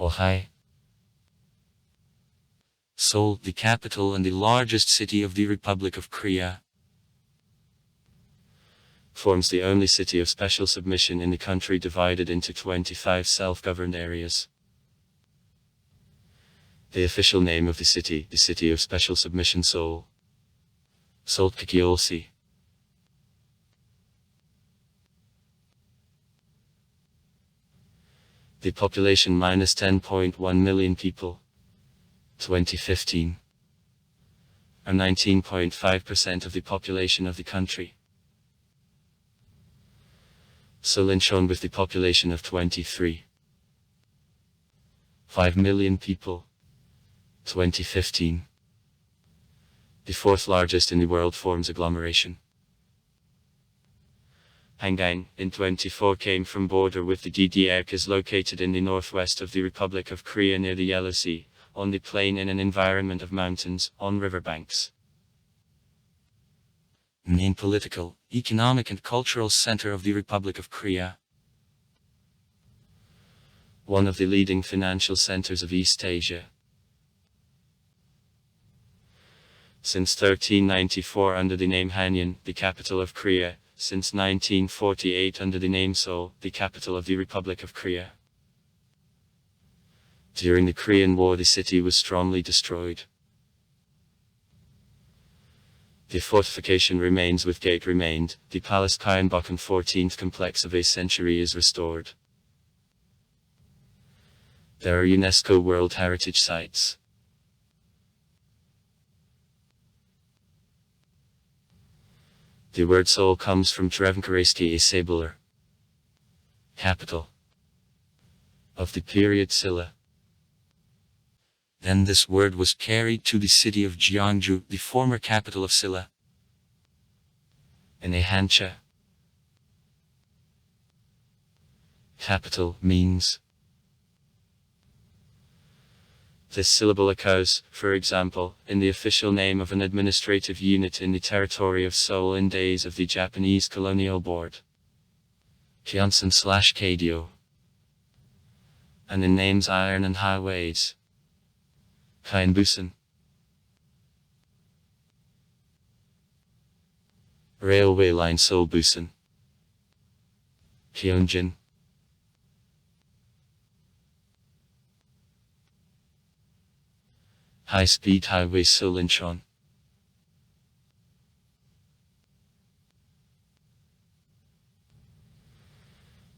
Ohio. Seoul, the capital and the largest city of the Republic of Korea, forms the only city of special submission in the country, divided into 25 self-governed areas. The official name of the City of Special Submission Seoul. Seoul Kikiolsi. The population minus 10.1 million people. 2015. Or 19.5% of the population of the country. Seoul Incheon with the population of 23.5 million people. 2015. The fourth largest in the world forms agglomeration. Hangang, in 24, came from border with the DDR, is located in the northwest of the Republic of Korea near the Yellow Sea, on the plain in an environment of mountains, on riverbanks. Main political, economic and cultural center of the Republic of Korea. One of the leading financial centers of East Asia. Since 1394 under the name Hanyang, the capital of Korea, since 1948 under the name Seoul, the capital of the Republic of Korea. During the Korean War the city was strongly destroyed. The fortification remains with gate remained, the Palace Gyeongbokgung 14th complex of a century is restored. There are UNESCO World Heritage Sites. The word Seoul comes from Drevnkorejski Sebular, capital of the period Silla. Then this word was carried to the city of Jeonju, the former capital of Silla. In a Hancha, capital means. This syllable occurs, for example, in the official name of an administrative unit in the territory of Seoul in days of the Japanese Colonial Board, Gyeonsan/Kaido, and in names iron and highways, Gyeonbusan, railway line Seoul-Busan, Gyeongjin, high-speed highway Seoul Incheon.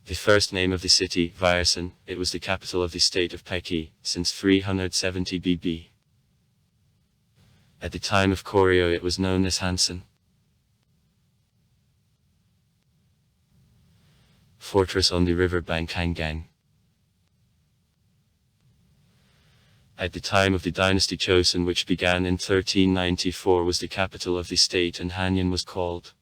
The first name of the city, Viersen, it was the capital of the state of Paeki, since 370 BB. At the time of Koryo it was known as Hansan. Fortress on the river bank Hangang. At the time of the dynasty Chosun, which began in 1394, was the capital of the state, and Hanyang was called.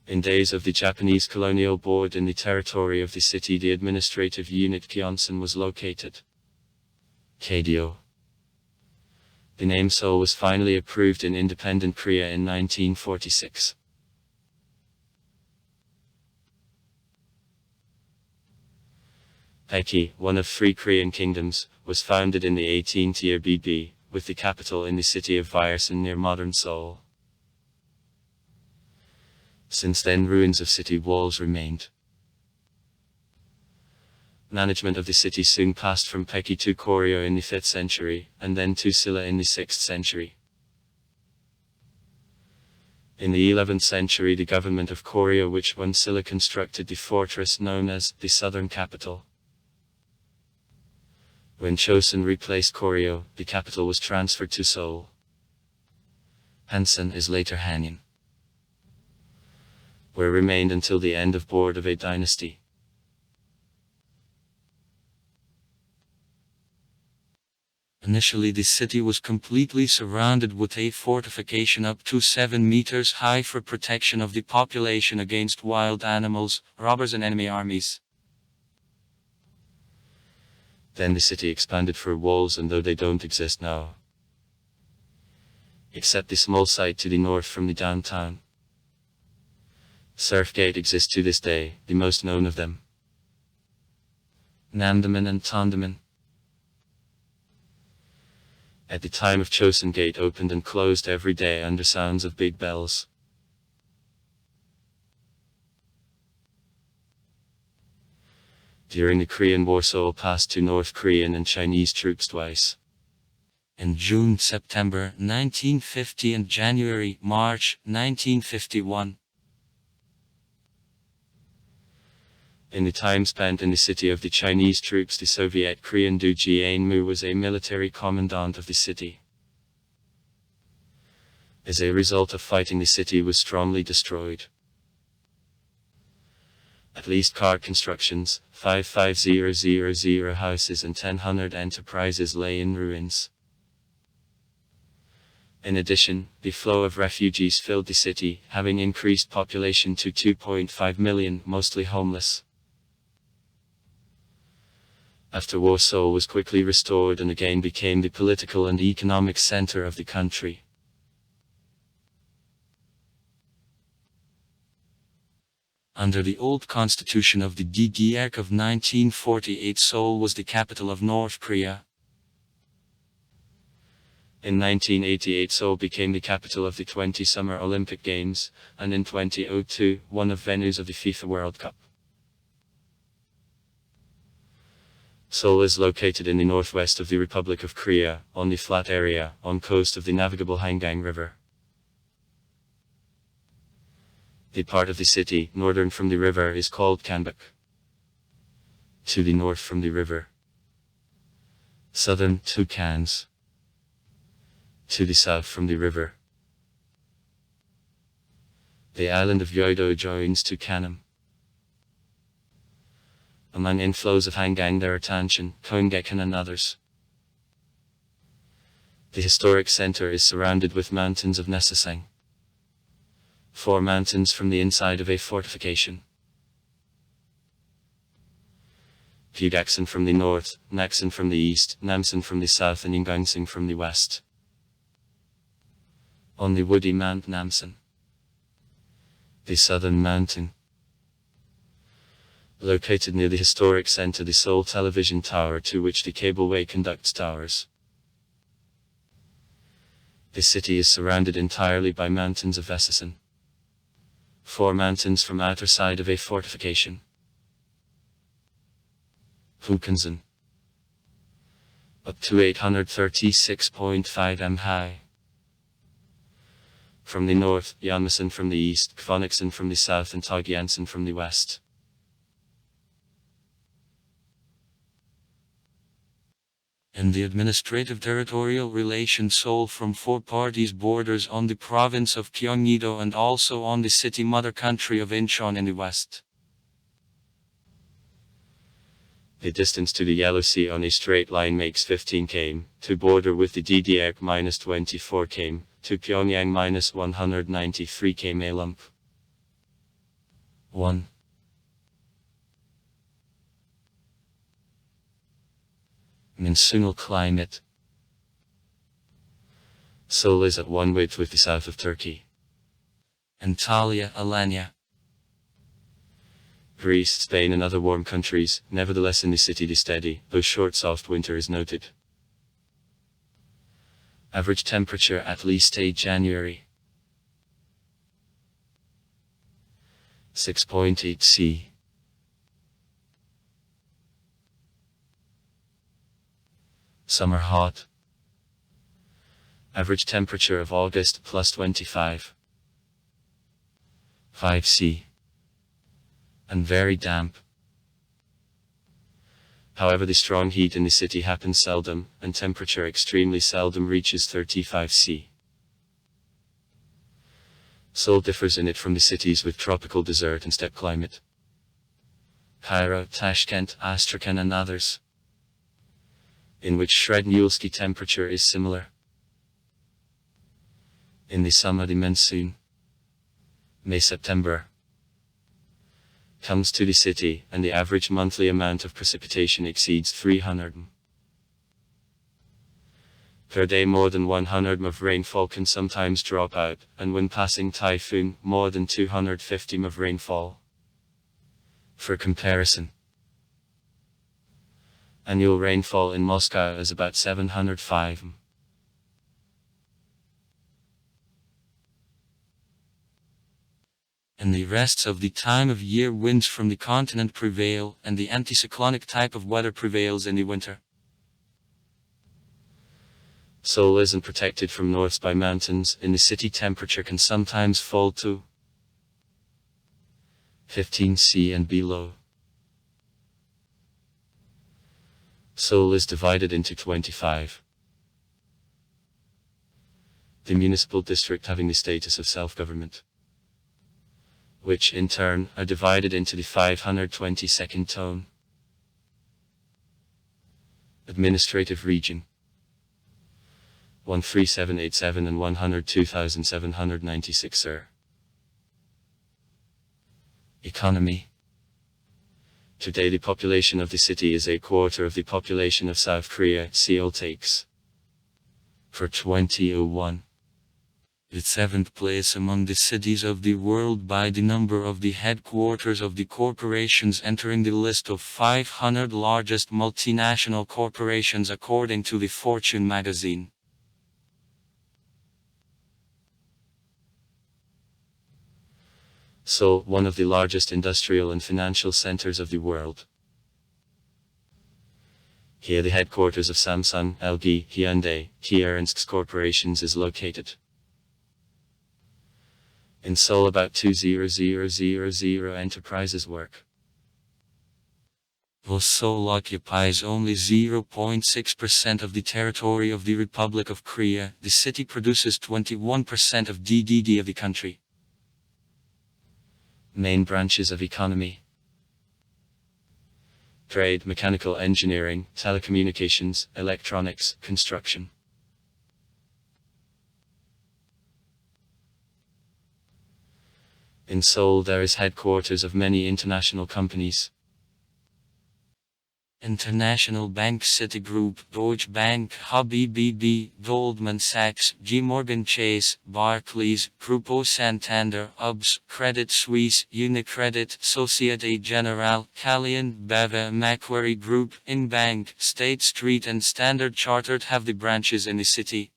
In days of the Japanese Colonial Board in the territory of the city, the administrative unit Gyeonsan was located. Kaido. The name Seoul was finally approved in independent Korea in 1946. Paeki, one of 3 Korean kingdoms, was founded in the 18th year BB, with the capital in the city of Viersen near modern Seoul. Since then ruins of city walls remained. Management of the city soon passed from Paeki to Koryo in the 5th century, and then to Silla in the 6th century. In the 11th century the government of Koryo, which won Silla, constructed the fortress known as the Southern Capital. When Chosun replaced Koryo, the capital was transferred to Seoul. Hansan is later Hanyang, where remained until the end of board of a dynasty. Initially the city was completely surrounded with a fortification up to 7 meters high for protection of the population against wild animals, robbers and enemy armies. Then the city expanded for walls, and though they don't exist now, except the small site to the north from the downtown, Surfgate exists to this day, the most known of them. Namdaman and Tondaman. At the time of Chosun Gate opened and closed every day under sounds of big bells. During the Korean War, Seoul passed to North Korean and Chinese troops twice. In June, September 1950 and January, March 1951. In the time spent in the city of the Chinese troops, the Soviet Korean Du Jianmu was a military commandant of the city. As a result of fighting, the city was strongly destroyed. At least car constructions, 55000 houses and 1,000 enterprises lay in ruins. In addition, the flow of refugees filled the city, having increased population to 2.5 million, mostly homeless. After war, Seoul was quickly restored and again became the political and economic center of the country. Under the old constitution of the DDR of 1948, Seoul was the capital of North Korea. In 1988, Seoul became the capital of the 20 Summer Olympic Games, and in 2002, one of venues of the FIFA World Cup. Seoul is located in the northwest of the Republic of Korea, on the flat area, on coast of the navigable Hangang River. The part of the city, northern from the river, is called Kanbuk. To the north from the river. Southern, to Kans. To the south from the river. The island of Yeouido joins to Kanam. Among inflows of Hangang there are Tanshan, Kongekan and others. The historic center is surrounded with mountains of Nesasang. 4 mountains from the inside of a fortification. Pugaksan from the north, Naksan from the east, Namsan from the south and Yingangsing from the west. On the woody Mount Namsan. The southern mountain. Located near the historic center, the Seoul Television Tower, to which the cableway conducts towers. The city is surrounded entirely by mountains of Vesasan. 4 mountains from outer side of a fortification. Hukansan. Up to 836.5 m high. From the north, Yeonmasan from the east, Kvanaksan from the south and Togyansan from the west. In the administrative territorial relation, Seoul from 4 parties borders on the province of Gyeonggi-do and also on the city mother country of Incheon in the west. The distance to the Yellow Sea on a straight line makes 15 km, to border with the DDR -24 km, to Pyongyang -193 km a lump. 1. Monsoonal climate. Seoul is at one width with the south of Turkey. Antalya, Alanya. Greece, Spain and other warm countries, nevertheless in the city the steady, though short soft winter is noted. Average temperature at least a January. 6.8 C. Summer hot. Average temperature of August +25. 5 C. And very damp. However, the strong heat in the city happens seldom, and temperature extremely seldom reaches 35 C. Seoul differs in it from the cities with tropical desert and steppe climate. Cairo, Tashkent, Astrakhan and others, in which Srednyulski temperature is similar. In the summer the monsoon, May-September, comes to the city, and the average monthly amount of precipitation exceeds 300 Per day more than 100 mm of rainfall can sometimes drop out, and when passing typhoon, more than 250 mm of rainfall. For comparison, annual rainfall in Moscow is about 705 mm. In the rest of the time of year, winds from the continent prevail, and the anticyclonic type of weather prevails in the winter. Seoul isn't protected from north by mountains. In the city, temperature can sometimes fall to 15 C and below. Seoul is divided into 25. The municipal district having the status of self-government, which in turn are divided into the 522nd tone. Administrative region 13787 and 102,796 sir. Economy. Today the population of the city is a quarter of the population of South Korea. Seoul takes, for 2001, the 7th place among the cities of the world by the number of the headquarters of the corporations entering the list of 500 largest multinational corporations according to the Fortune magazine. Seoul, one of the largest industrial and financial centers of the world. Here the headquarters of Samsung, LG, Hyundai, Kia and SK corporations is located. In Seoul about 200,000 enterprises work. Though Seoul occupies only 0.6% of the territory of the Republic of Korea, the city produces 21% of GDP of the country. Main branches of economy: trade, mechanical engineering, telecommunications, electronics, construction. In Seoul there is headquarters of many international companies. International Bank, Citigroup, Deutsche Bank, HSBC, Goldman Sachs, J. Morgan Chase, Barclays, Grupo Santander, UBS, Credit Suisse, Unicredit, Societe Generale, Callion, Beva, Macquarie Group, Inbank, State Street and Standard Chartered have the branches in the city.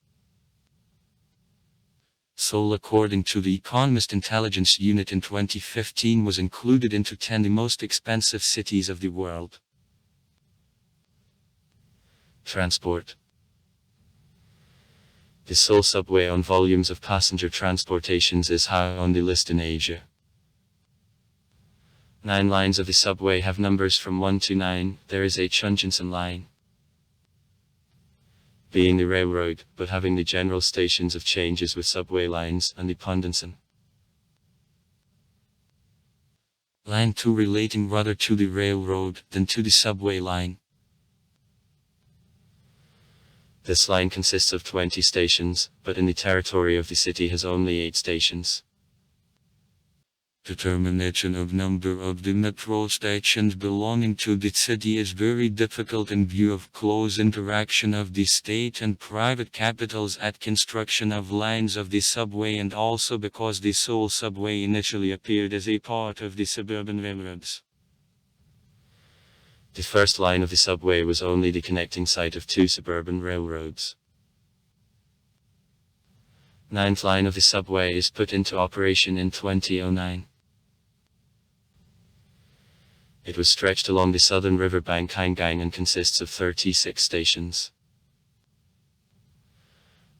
Seoul, according to the Economist Intelligence Unit in 2015, was included into 10 the most expensive cities of the world. Transport. The Seoul subway on volumes of passenger transportations is high on the list in Asia. 9 lines of the subway have numbers from 1 to 9. There is a Chuncheon line, being the railroad, but having the general stations of changes with subway lines, and the Pondonsan line 2 relating rather to the railroad than to the subway line. This line consists of 20 stations, but in the territory of the city has only 8 stations. Determination of number of the metro stations belonging to the city is very difficult in view of close interaction of the state and private capitals at construction of lines of the subway, and also because the Seoul subway initially appeared as a part of the suburban railroads. The first line of the subway was only the connecting site of 2 suburban railroads. 9th line of the subway is put into operation in 2009. It was stretched along the southern riverbank Hangang and consists of 36 stations.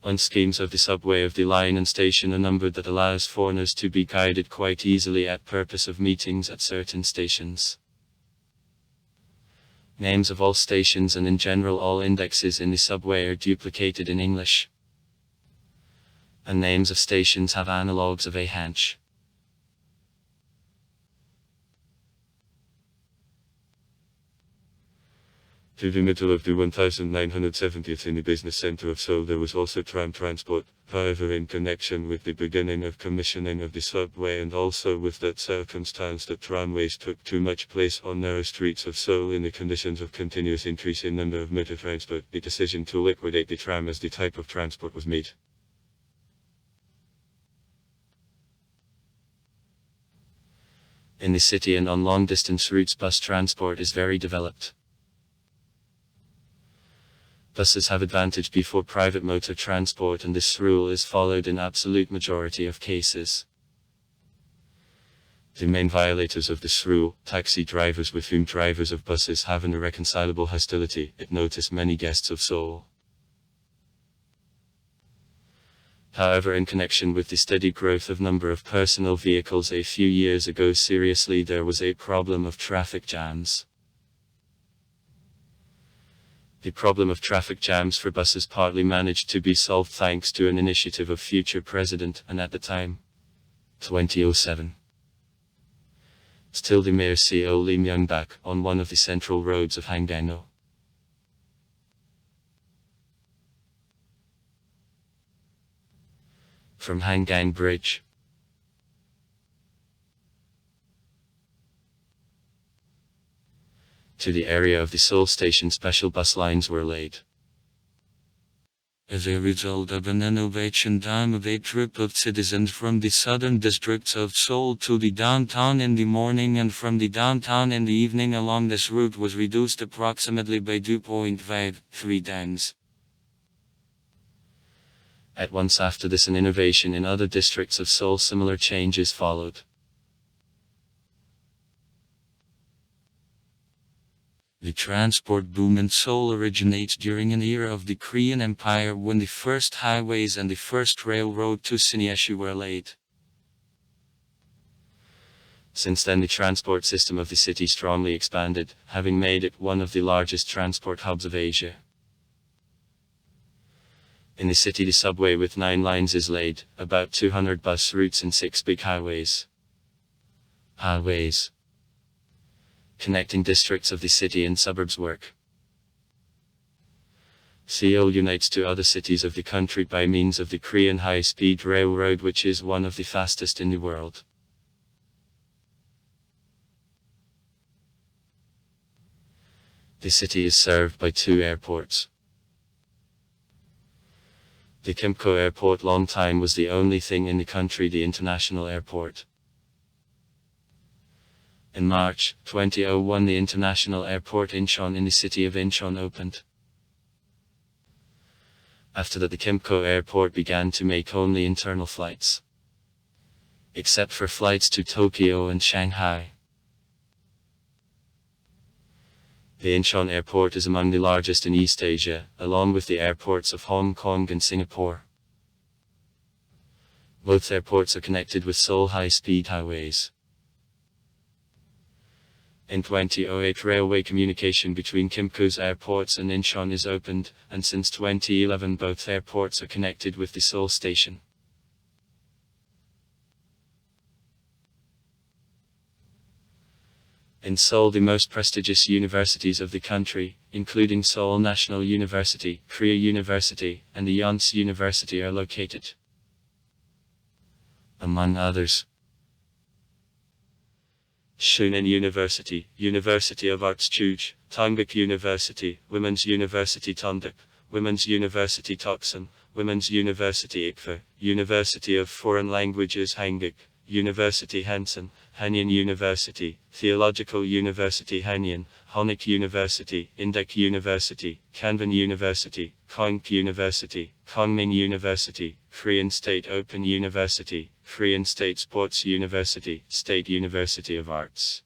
On schemes of the subway of the line and station are numbered that allows foreigners to be guided quite easily at purpose of meetings at certain stations. Names of all stations and in general all indexes in the subway are duplicated in English, and names of stations have analogues of a Hanch. To the middle of the 1970s in the business center of Seoul there was also tram transport, however in connection with the beginning of commissioning of the subway and also with that circumstance that tramways took too much place on narrow streets of Seoul in the conditions of continuous increase in number of motor transport, the decision to liquidate the tram as the type of transport was made. In the city and on long-distance routes bus transport is very developed. Buses have advantage before private motor transport and this rule is followed in absolute majority of cases. The main violators of this rule, taxi drivers with whom drivers of buses have an irreconcilable hostility, it noticed many guests of Seoul. However, in connection with the steady growth of number of personal vehicles a few years ago seriously there was a problem of traffic jams. The problem of traffic jams for buses partly managed to be solved thanks to an initiative of future president and at the time, 2007. Still the mayor Seoul Lee Myung-bak on one of the central roads of Hanggang-no. From Hanggang Bridge to the area of the Seoul station special bus lines were laid. As a result of an innovation time of a trip of citizens from the southern districts of Seoul to the downtown in the morning and from the downtown in the evening along this route was reduced approximately by 2.53 times. At once after this an innovation in other districts of Seoul similar changes followed. The transport boom in Seoul originates during an era of the Korean Empire when the first highways and the first railroad to Sinuiju were laid. Since then the transport system of the city strongly expanded, having made it one of the largest transport hubs of Asia. In the city the subway with 9 lines is laid, about 200 bus routes and 6 big highways. Connecting districts of the city and suburbs work. Seoul unites to other cities of the country by means of the Korean high-speed railroad which is one of the fastest in the world. The city is served by 2 airports. The Kimpo Airport long time was the only thing in the country the international airport. In March 2001 the international airport Incheon in the city of Incheon opened. After that the Kimpo Airport began to make only internal flights. Except for flights to Tokyo and Shanghai. The Incheon Airport is among the largest in East Asia, along with the airports of Hong Kong and Singapore. Both airports are connected with Seoul high-speed highways. In 2008 railway communication between Kimpo's airports and Incheon is opened, and since 2011 both airports are connected with the Seoul station. In Seoul the most prestigious universities of the country, including Seoul National University, Korea University, and the Yonsei University are located. Among others, Shunin University, University of Arts Chuj, Tongbuk University, Women's University Tonduk, Women's University Toksan, Women's University Ikfa, University of Foreign Languages Hanguk, University Hansen, Hanyang University, Theological University Hanyang, Honik University, Indek University, Kanban University, Koink University, Kongming University, Korean State Open University, Korean State Sports University, State University of Arts.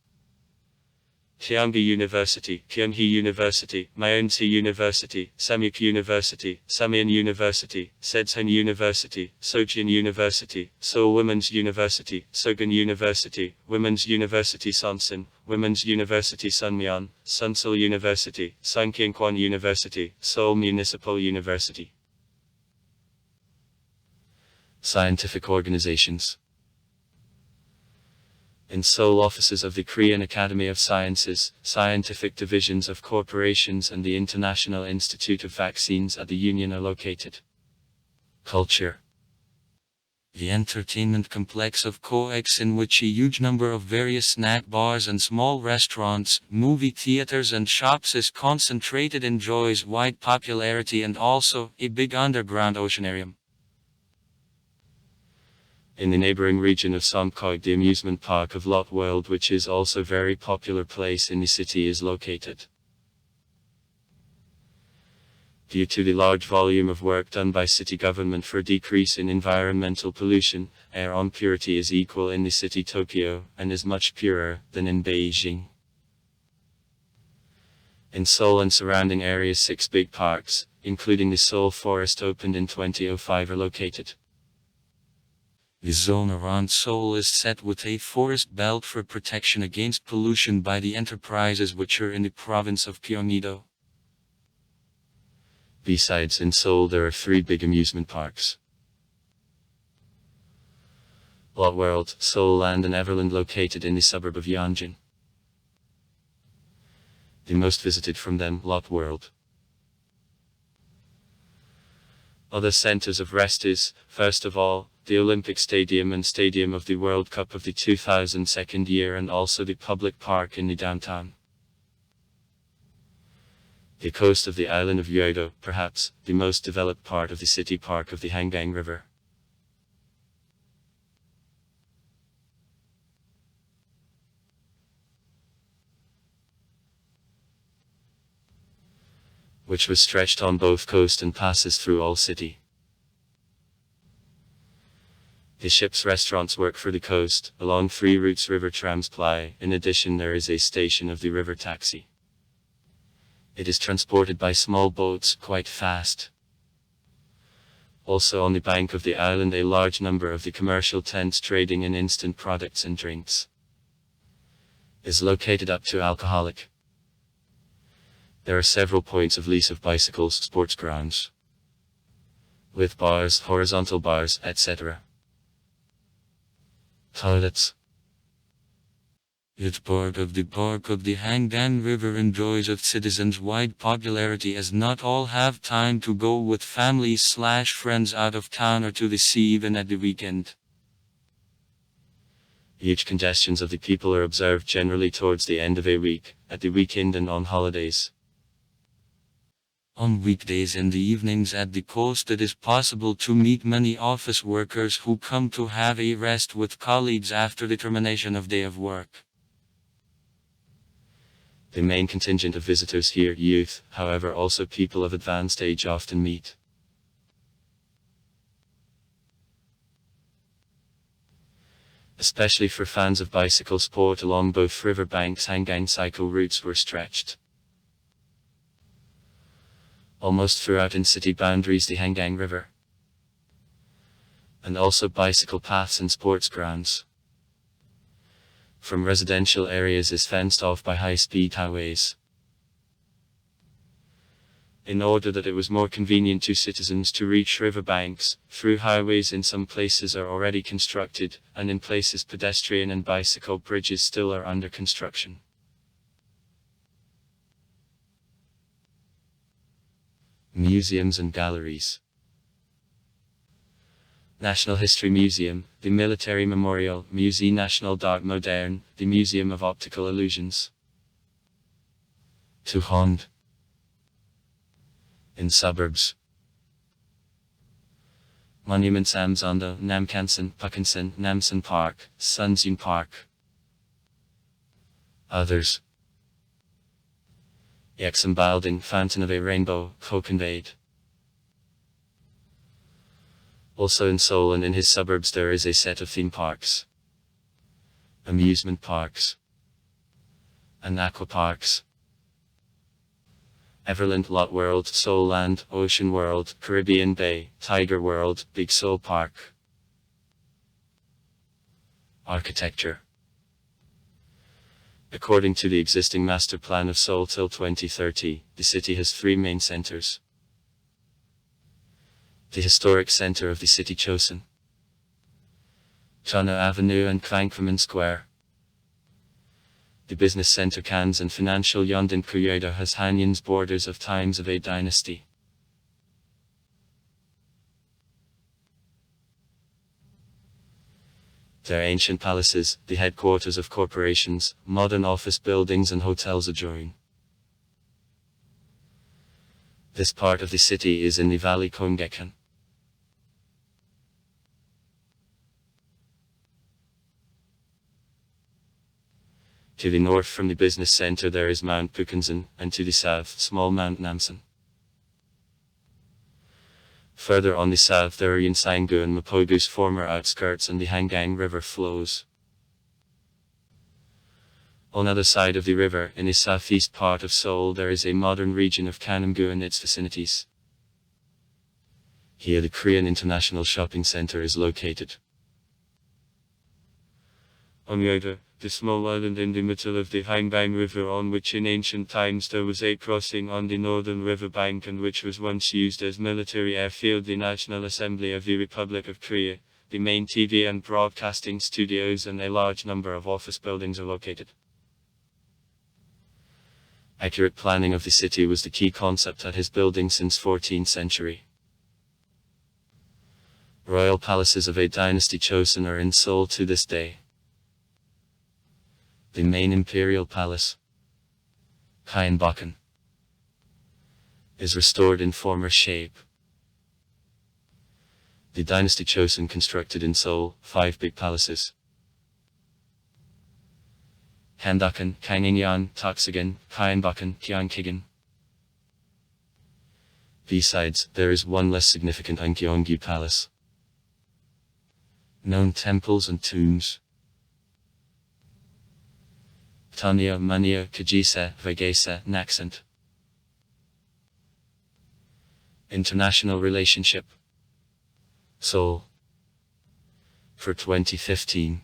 Gyeonggi University, Gyeonggi University, Myeonseo University, Samyuk University, Samyeon University, Sedsan University, Sojin University, Seoul Women's University, Sogun University, Women's University Sonsan, Women's University Sunmyeon, Sunsil University, Sungkyunkwan University, Seoul Municipal University. Scientific organizations. In Seoul, offices of the Korean Academy of Sciences, scientific divisions of corporations, and the International Institute of Vaccines at the Union are located. Culture. The entertainment complex of COEX, in which a huge number of various snack bars and small restaurants, movie theaters and shops is concentrated, enjoys wide popularity and also a big underground oceanarium. In the neighboring region of Songkok, the amusement park of Lot World, which is also a very popular place in the city, is located. Due to the large volume of work done by city government for a decrease in environmental pollution, air purity is equal in the city Tokyo, and is much purer than in Beijing. In Seoul and surrounding areas, 6 big parks, including the Seoul Forest, opened in 2005, are located. The zone around Seoul is set with a forest belt for protection against pollution by the enterprises which are in the province of Gyeonggi-do. Besides, in Seoul there are 3 big amusement parks. Lot World, Seoul Land and Everland, located in the suburb of Yeonjin. The most visited from them, Lot World. Other centers of rest is, first of all, the Olympic Stadium and Stadium of the World Cup of the 2002 year, and also the public park in the downtown. The coast of the island of Yeouido, perhaps the most developed part of the city park of the Hangang River. Which was stretched on both coast and passes through all city. The ship's restaurants work for the coast, along 3 routes river trams ply. In addition, there is a station of the river taxi. It is transported by small boats, quite fast. Also on the bank of the island, a large number of the commercial tents trading in instant products and drinks is located up to alcoholic. There are several points of lease of bicycles, sports grounds, with bars, horizontal bars, etc. Toilets. It's part of the park of the Hangang River, enjoys of citizens wide popularity, as not all have time to go with families/friends out of town or to the sea even at the weekend. Huge congestions of the people are observed generally towards the end of a week, at the weekend and on holidays. On weekdays in the evenings at the coast, it is possible to meet many office workers who come to have a rest with colleagues after the termination of day of work. The main contingent of visitors here, youth, however also people of advanced age, often meet. Especially for fans of bicycle sport, along both river banks Hangang cycle routes were stretched almost throughout in city boundaries the Hangang River, and also bicycle paths and sports grounds. From residential areas is fenced off by high-speed highways, in order that it was more convenient to citizens to reach riverbanks. Through highways in some places are already constructed, and in places pedestrian and bicycle bridges still are under construction. Museums and galleries. National History Museum, the Military Memorial, Musée National d'Art Moderne, the Museum of Optical Illusions. Tuhond. In suburbs. Monuments Amsondo, Namkansan, Puckinson, Namsan Park, Sunsun Park. Others. Yexham Building, Fountain of a Rainbow, Kokenvade. Also in Seoul and in his suburbs there is a set of theme parks, amusement parks, and aqua parks. Everland, Lot World, Seoul Land, Ocean World, Caribbean Bay, Tiger World, Big Seoul Park. Architecture. According to the existing master plan of Seoul till 2030, the city has 3 main centers. The historic center of the city Chosun, Chano Avenue and Kwankwaman Square. The business center Cannes and financial Yondan Kyoto has Hanyan's borders of times of a dynasty. Their ancient palaces, the headquarters of corporations, modern office buildings and hotels adjoin. This part of the city is in the Valley Kongekan. To the north from the business center there is Mount Pukensan, and to the south, small Mount Namsan. Further on the south there are Yinsangu and Mapogu's former outskirts and the Hangang River flows. On the other side of the river, in the southeast part of Seoul there is a modern region of Gangnam-gu and its vicinities. Here the Korean International Shopping Center is located. Onyota, the small island in the middle of the Hangang River on which in ancient times there was a crossing on the northern river bank and which was once used as military airfield, the National Assembly of the Republic of Korea, the main TV and broadcasting studios and a large number of office buildings are located. Accurate planning of the city was the key concept at his building since 14th century. Royal palaces of a dynasty Chosun are in Seoul to this day. The main imperial palace, Gyeongbokgung, is restored in former shape. The dynasty Chosun constructed in Seoul 5 big palaces: Gyeongbokgung, Gyeongnyeon, Toksagan, Gyeongbokgung, Gyeongkigan. Besides, there is one less significant Gyeongju Palace. Known temples and tombs: Tanya, Manya, Kajisa, Vagasa, Naksant. International relationship: Seoul. For 2015.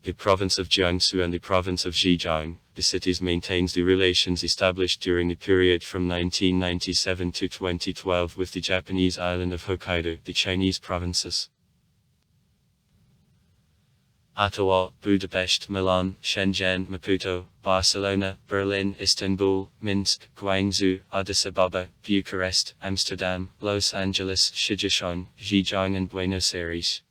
The province of Jiangsu and the province of Zhejiang, the cities maintains the relations established during the period from 1997 to 2012 with the Japanese island of Hokkaido, the Chinese provinces Ottawa, Budapest, Milan, Shenzhen, Maputo, Barcelona, Berlin, Istanbul, Minsk, Guangzhou, Addis Ababa, Bucharest, Amsterdam, Los Angeles, Shijiazhuang, Zhejiang and Buenos Aires.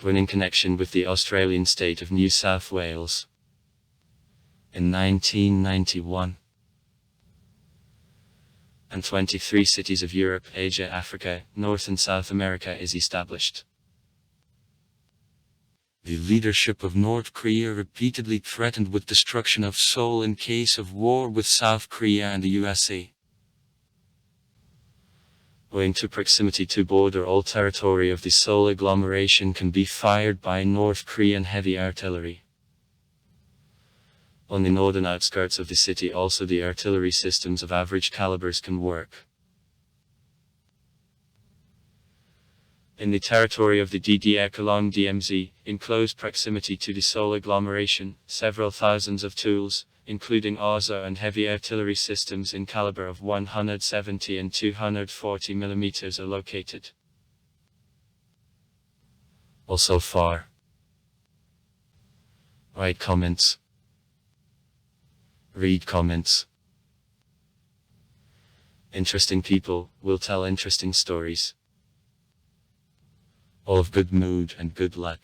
When in connection with the Australian state of New South Wales in 1991. And 23 cities of Europe, Asia, Africa, North and South America is established. The leadership of North Korea repeatedly threatened with destruction of Seoul in case of war with South Korea and the USA. Owing to proximity to border, all territory of the Seoul agglomeration can be fired by North Korean heavy artillery. On the northern outskirts of the city also the artillery systems of average calibers can work. In the territory of the DDR along DMZ, in close proximity to the Seoul agglomeration, several thousands of tools, including ARSA and heavy artillery systems in caliber of 170 and 240 mm are located. Also far. Write comments. Read comments. Interesting people will tell interesting stories. All of good mood and good luck.